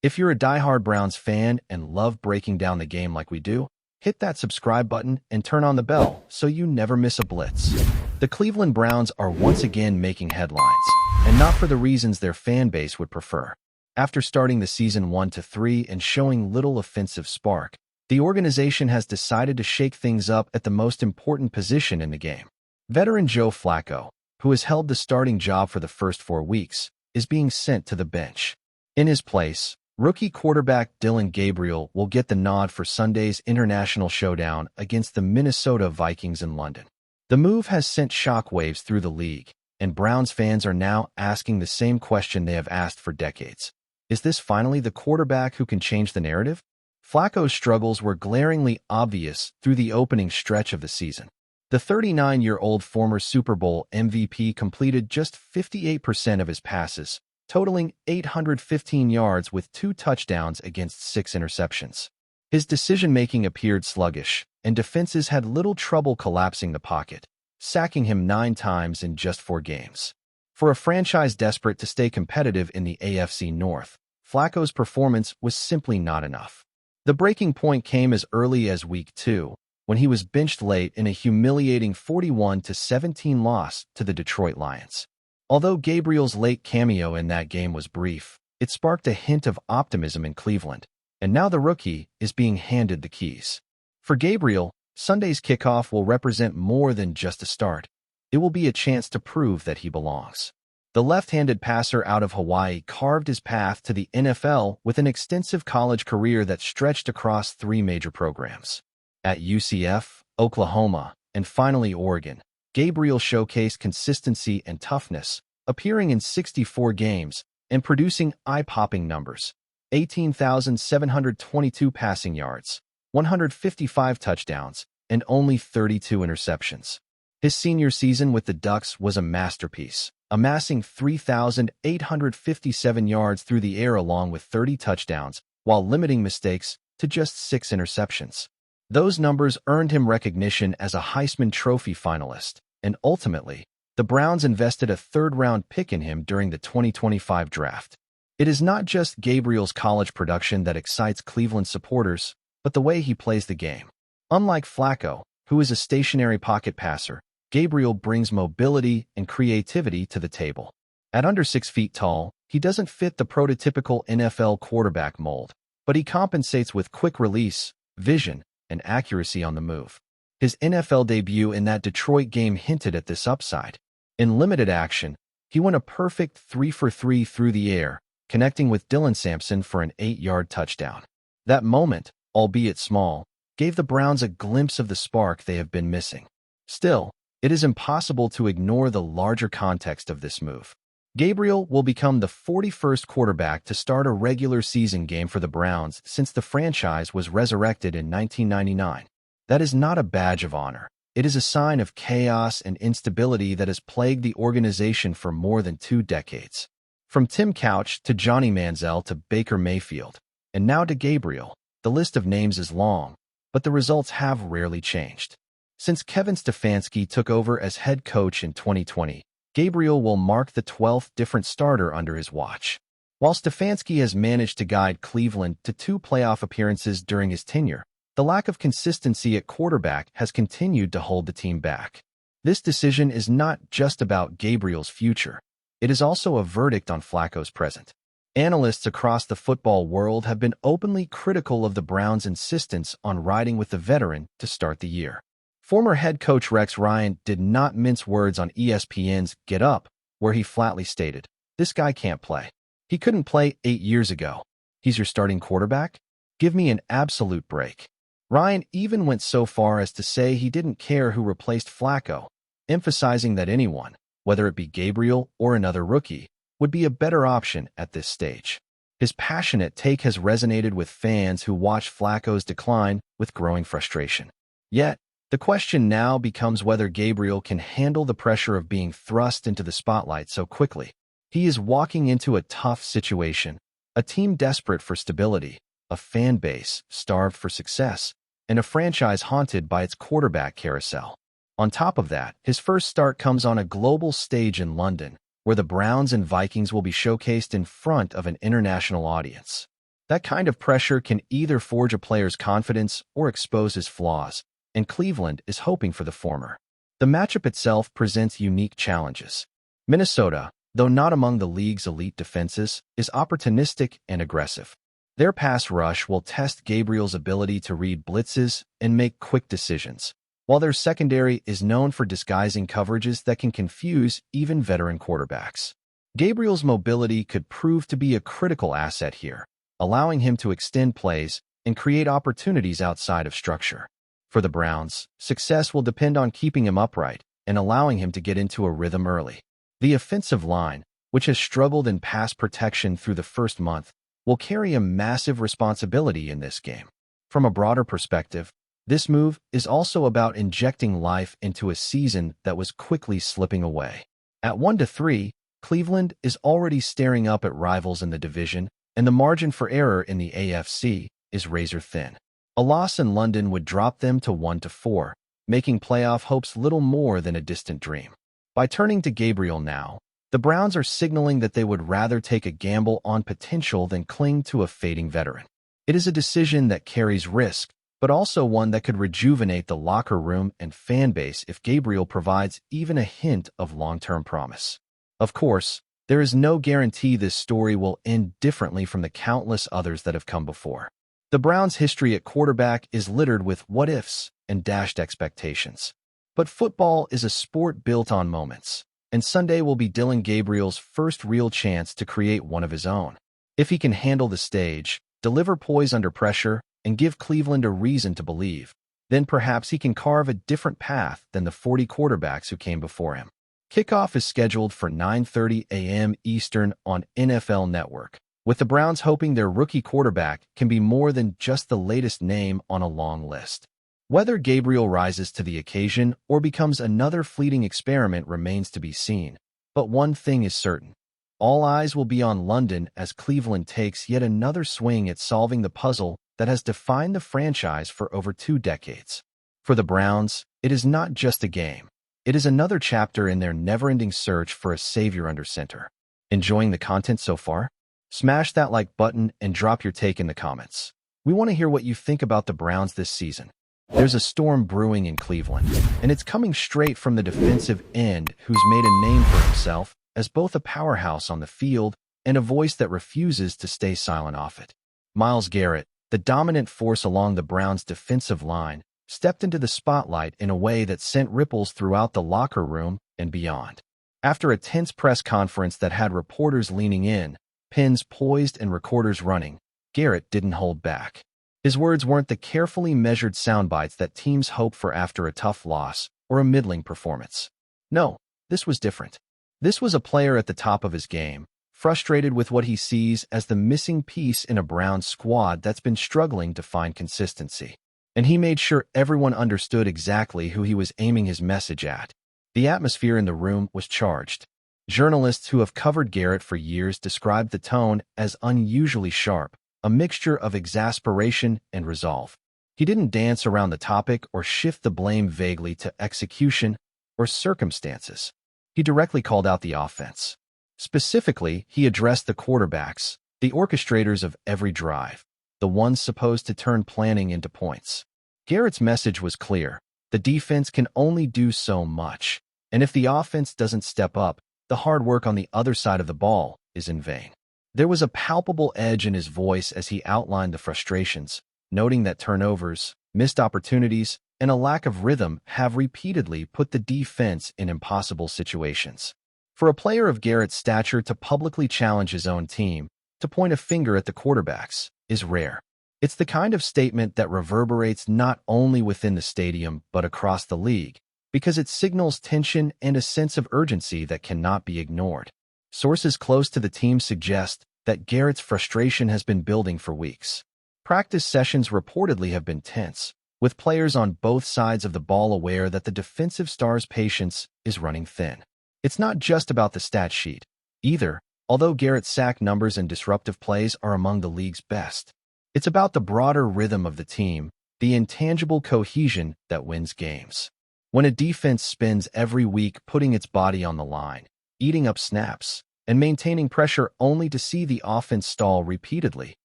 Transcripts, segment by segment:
If you're a diehard Browns fan and love breaking down the game like we do, hit that subscribe button and turn on the bell so you never miss a blitz. The Cleveland Browns are once again making headlines, and not for the reasons their fan base would prefer. After starting the season 1-3 and showing little offensive spark, the organization has decided to shake things up at the most important position in the game. Veteran Joe Flacco, who has held the starting job for the first 4 weeks, is being sent to the bench. In his place, rookie quarterback Dillon Gabriel will get the nod for Sunday's international showdown against the Minnesota Vikings in London. The move has sent shockwaves through the league, and Browns fans are now asking the same question they have asked for decades. Is this finally the quarterback who can change the narrative? Flacco's struggles were glaringly obvious through the opening stretch of the season. The 39-year-old former Super Bowl MVP completed just 58% of his passes, totaling 815 yards with 2 touchdowns against 6 interceptions. His decision-making appeared sluggish, and defenses had little trouble collapsing the pocket, sacking him 9 times in just 4 games. For a franchise desperate to stay competitive in the AFC North, Flacco's performance was simply not enough. The breaking point came as early as Week 2, when he was benched late in a humiliating 41-17 loss to the Detroit Lions. Although Gabriel's late cameo in that game was brief, it sparked a hint of optimism in Cleveland, and now the rookie is being handed the keys. For Gabriel, Sunday's kickoff will represent more than just a start. It will be a chance to prove that he belongs. The left-handed passer out of Hawaii carved his path to the NFL with an extensive college career that stretched across 3 major programs. At UCF, Oklahoma, and finally Oregon, Gabriel showcased consistency and toughness, appearing in 64 games and producing eye-popping numbers: 18,722 passing yards, 155 touchdowns, and only 32 interceptions. His senior season with the Ducks was a masterpiece, amassing 3,857 yards through the air along with 30 touchdowns, while limiting mistakes to just 6 interceptions. Those numbers earned him recognition as a Heisman Trophy finalist, and ultimately, the Browns invested a 3rd-round pick in him during the 2025 draft. It is not just Gabriel's college production that excites Cleveland supporters, but the way he plays the game. Unlike Flacco, who is a stationary pocket passer, Gabriel brings mobility and creativity to the table. At under 6 feet tall, he doesn't fit the prototypical NFL quarterback mold, but he compensates with quick release, vision, and accuracy on the move. His NFL debut in that Detroit game hinted at this upside. In limited action, he went a perfect 3-for-3 through the air, connecting with Dylan Sampson for an 8-yard touchdown. That moment, albeit small, gave the Browns a glimpse of the spark they have been missing. Still, it is impossible to ignore the larger context of this move. Gabriel will become the 41st quarterback to start a regular season game for the Browns since the franchise was resurrected in 1999. That is not a badge of honor. It is a sign of chaos and instability that has plagued the organization for more than 2 decades. From Tim Couch to Johnny Manziel to Baker Mayfield, and now to Gabriel, the list of names is long, but the results have rarely changed. Since Kevin Stefanski took over as head coach in 2020, Gabriel will mark the 12th different starter under his watch. While Stefanski has managed to guide Cleveland to 2 playoff appearances during his tenure, the lack of consistency at quarterback has continued to hold the team back. This decision is not just about Gabriel's future. It is also a verdict on Flacco's present. Analysts across the football world have been openly critical of the Browns' insistence on riding with the veteran to start the year. Former head coach Rex Ryan did not mince words on ESPN's Get Up, where he flatly stated, "This guy can't play. He couldn't play 8 years ago. He's your starting quarterback? Give me an absolute break." Ryan even went so far as to say he didn't care who replaced Flacco, emphasizing that anyone, whether it be Gabriel or another rookie, would be a better option at this stage. His passionate take has resonated with fans who watch Flacco's decline with growing frustration. Yet, the question now becomes whether Gabriel can handle the pressure of being thrust into the spotlight so quickly. He is walking into a tough situation, a team desperate for stability, a fan base starved for success, and a franchise haunted by its quarterback carousel. On top of that, his first start comes on a global stage in London, where the Browns and Vikings will be showcased in front of an international audience. That kind of pressure can either forge a player's confidence or expose his flaws, and Cleveland is hoping for the former. The matchup itself presents unique challenges. Minnesota, though not among the league's elite defenses, is opportunistic and aggressive. Their pass rush will test Gabriel's ability to read blitzes and make quick decisions, while their secondary is known for disguising coverages that can confuse even veteran quarterbacks. Gabriel's mobility could prove to be a critical asset here, allowing him to extend plays and create opportunities outside of structure. For the Browns, success will depend on keeping him upright and allowing him to get into a rhythm early. The offensive line, which has struggled in pass protection through the first month, will carry a massive responsibility in this game. From a broader perspective, this move is also about injecting life into a season that was quickly slipping away. At 1-3, Cleveland is already staring up at rivals in the division, and the margin for error in the AFC is razor thin. A loss in London would drop them to 1-4, making playoff hopes little more than a distant dream. By turning to Gabriel now, the Browns are signaling that they would rather take a gamble on potential than cling to a fading veteran. It is a decision that carries risk, but also one that could rejuvenate the locker room and fan base if Gabriel provides even a hint of long-term promise. Of course, there is no guarantee this story will end differently from the countless others that have come before. The Browns' history at quarterback is littered with what-ifs and dashed expectations. But football is a sport built on moments, and Sunday will be Dillon Gabriel's first real chance to create one of his own. If he can handle the stage, deliver poise under pressure, and give Cleveland a reason to believe, then perhaps he can carve a different path than the 40 quarterbacks who came before him. Kickoff is scheduled for 9:30 a.m. Eastern on NFL Network, with the Browns hoping their rookie quarterback can be more than just the latest name on a long list. Whether Gabriel rises to the occasion or becomes another fleeting experiment remains to be seen. But one thing is certain. All eyes will be on London as Cleveland takes yet another swing at solving the puzzle that has defined the franchise for over 2 decades. For the Browns, it is not just a game. It is another chapter in their never-ending search for a savior under center. Enjoying the content so far? Smash that like button and drop your take in the comments. We want to hear what you think about the Browns this season. There's a storm brewing in Cleveland, and it's coming straight from the defensive end who's made a name for himself as both a powerhouse on the field and a voice that refuses to stay silent off it. Myles Garrett, the dominant force along the Browns' defensive line, stepped into the spotlight in a way that sent ripples throughout the locker room and beyond. After a tense press conference that had reporters leaning in, pens poised and recorders running, Garrett didn't hold back. His words weren't the carefully measured soundbites that teams hope for after a tough loss or a middling performance. No, this was different. This was a player at the top of his game, frustrated with what he sees as the missing piece in a Browns squad that's been struggling to find consistency. And he made sure everyone understood exactly who he was aiming his message at. The atmosphere in the room was charged. Journalists who have covered Garrett for years described the tone as unusually sharp, a mixture of exasperation and resolve. He didn't dance around the topic or shift the blame vaguely to execution or circumstances. He directly called out the offense. Specifically, he addressed the quarterbacks, the orchestrators of every drive, the ones supposed to turn planning into points. Garrett's message was clear. The defense can only do so much, and if the offense doesn't step up, the hard work on the other side of the ball is in vain. There was a palpable edge in his voice as he outlined the frustrations, noting that turnovers, missed opportunities, and a lack of rhythm have repeatedly put the defense in impossible situations. For a player of Garrett's stature to publicly challenge his own team, to point a finger at the quarterbacks, is rare. It's the kind of statement that reverberates not only within the stadium but across the league, because it signals tension and a sense of urgency that cannot be ignored. Sources close to the team suggest that Garrett's frustration has been building for weeks. Practice sessions reportedly have been tense, with players on both sides of the ball aware that the defensive star's patience is running thin. It's not just about the stat sheet, either, although Garrett's sack numbers and disruptive plays are among the league's best. It's about the broader rhythm of the team, the intangible cohesion that wins games. When a defense spends every week putting its body on the line, eating up snaps, and maintaining pressure only to see the offense stall repeatedly,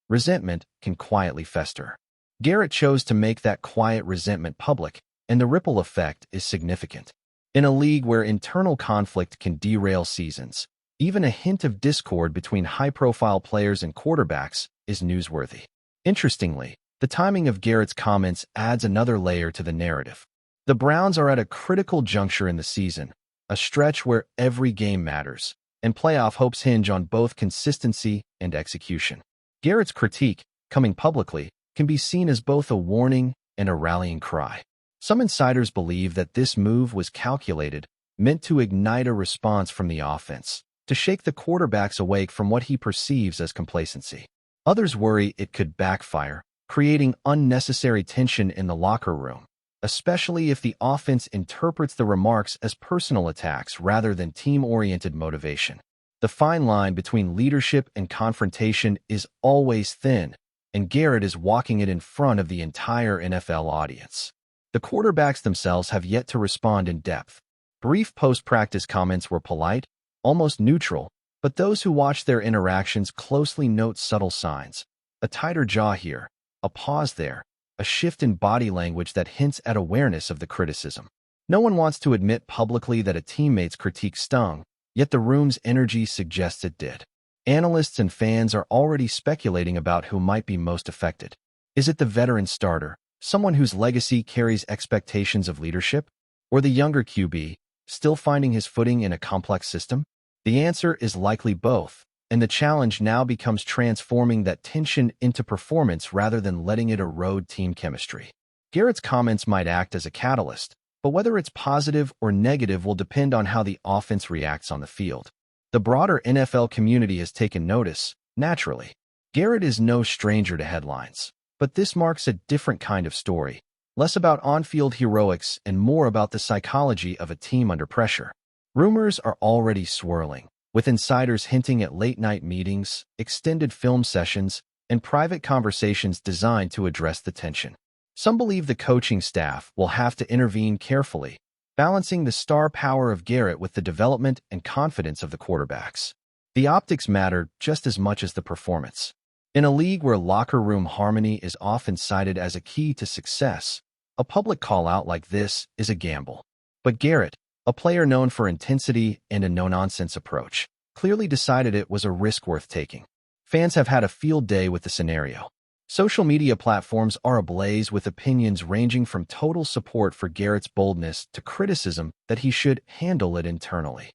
resentment can quietly fester. Garrett chose to make that quiet resentment public, and the ripple effect is significant. In a league where internal conflict can derail seasons, even a hint of discord between high-profile players and quarterbacks is newsworthy. Interestingly, the timing of Garrett's comments adds another layer to the narrative. The Browns are at a critical juncture in the season, a stretch where every game matters, and playoff hopes hinge on both consistency and execution. Garrett's critique, coming publicly, can be seen as both a warning and a rallying cry. Some insiders believe that this move was calculated, meant to ignite a response from the offense, to shake the quarterbacks awake from what he perceives as complacency. Others worry it could backfire, creating unnecessary tension in the locker room, especially if the offense interprets the remarks as personal attacks rather than team-oriented motivation. The fine line between leadership and confrontation is always thin, and Garrett is walking it in front of the entire NFL audience. The quarterbacks themselves have yet to respond in depth. Brief post-practice comments were polite, almost neutral, but those who watch their interactions closely note subtle signs. A tighter jaw here, a pause there, a shift in body language that hints at awareness of the criticism. No one wants to admit publicly that a teammate's critique stung, yet the room's energy suggests it did. Analysts and fans are already speculating about who might be most affected. Is it the veteran starter, someone whose legacy carries expectations of leadership, or the younger QB, still finding his footing in a complex system? The answer is likely both, and the challenge now becomes transforming that tension into performance rather than letting it erode team chemistry. Garrett's comments might act as a catalyst, but whether it's positive or negative will depend on how the offense reacts on the field. The broader NFL community has taken notice, naturally. Garrett is no stranger to headlines, but this marks a different kind of story, less about on-field heroics and more about the psychology of a team under pressure. Rumors are already swirling, with insiders hinting at late-night meetings, extended film sessions, and private conversations designed to address the tension. Some believe the coaching staff will have to intervene carefully, balancing the star power of Garrett with the development and confidence of the quarterbacks. The optics matter just as much as the performance. In a league where locker room harmony is often cited as a key to success, a public call-out like this is a gamble. But Garrett, a player known for intensity and a no-nonsense approach, clearly decided it was a risk worth taking. Fans have had a field day with the scenario. Social media platforms are ablaze with opinions ranging from total support for Garrett's boldness to criticism that he should handle it internally.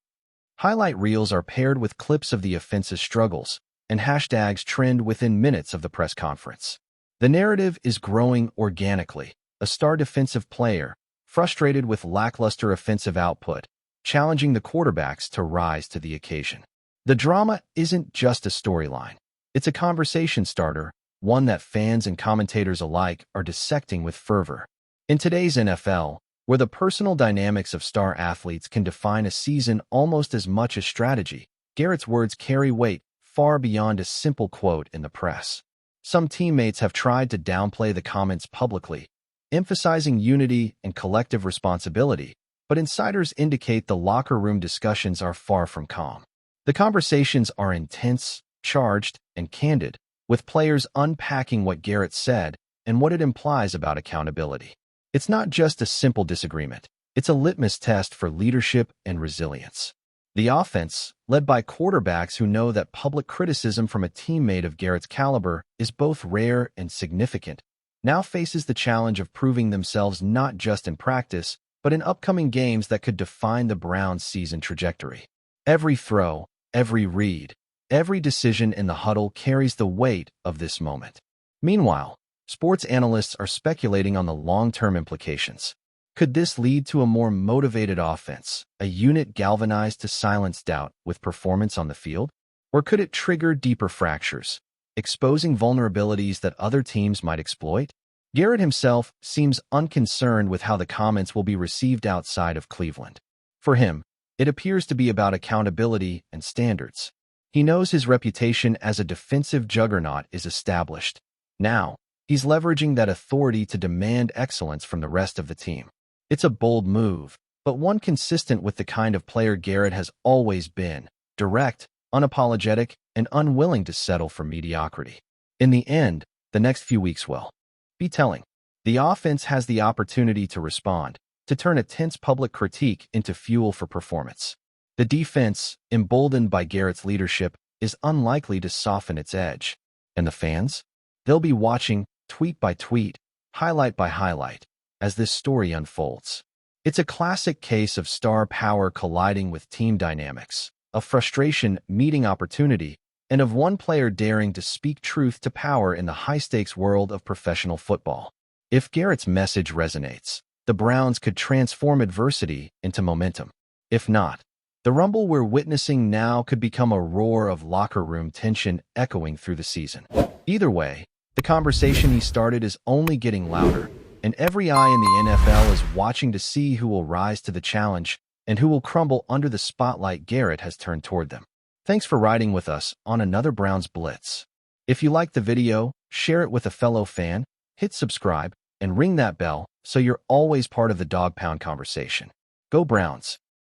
Highlight reels are paired with clips of the offense's struggles, and hashtags trend within minutes of the press conference. The narrative is growing organically. A star defensive player, frustrated with lackluster offensive output, challenging the quarterbacks to rise to the occasion. The drama isn't just a storyline. It's a conversation starter, one that fans and commentators alike are dissecting with fervor. In today's NFL, where the personal dynamics of star athletes can define a season almost as much as strategy, Garrett's words carry weight far beyond a simple quote in the press. Some teammates have tried to downplay the comments publicly, emphasizing unity and collective responsibility, but insiders indicate the locker room discussions are far from calm. The conversations are intense, charged, and candid, with players unpacking what Garrett said and what it implies about accountability. It's not just a simple disagreement. It's a litmus test for leadership and resilience. The offense, led by quarterbacks who know that public criticism from a teammate of Garrett's caliber is both rare and significant, now faces the challenge of proving themselves not just in practice, but in upcoming games that could define the Browns' season trajectory. Every throw, every read, every decision in the huddle carries the weight of this moment. Meanwhile, sports analysts are speculating on the long-term implications. Could this lead to a more motivated offense, a unit galvanized to silence doubt with performance on the field? Or could it trigger deeper fractures, exposing vulnerabilities that other teams might exploit? Garrett himself seems unconcerned with how the comments will be received outside of Cleveland. For him, it appears to be about accountability and standards. He knows his reputation as a defensive juggernaut is established. Now, he's leveraging that authority to demand excellence from the rest of the team. It's a bold move, but one consistent with the kind of player Garrett has always been: direct, unapologetic, and unwilling to settle for mediocrity. In the end, the next few weeks will be telling. The offense has the opportunity to respond, to turn a tense public critique into fuel for performance. The defense, emboldened by Garrett's leadership, is unlikely to soften its edge. And the fans? They'll be watching, tweet by tweet, highlight by highlight, as this story unfolds. It's a classic case of star power colliding with team dynamics, of frustration meeting opportunity, and of one player daring to speak truth to power in the high-stakes world of professional football. If Garrett's message resonates, the Browns could transform adversity into momentum. If not, the rumble we're witnessing now could become a roar of locker room tension echoing through the season. Either way, the conversation he started is only getting louder, and every eye in the NFL is watching to see who will rise to the challenge and who will crumble under the spotlight Garrett has turned toward them. Thanks for riding with us on another Browns Blitz. If you liked the video, share it with a fellow fan, hit subscribe, and ring that bell so you're always part of the Dawg Pound conversation. Go Browns!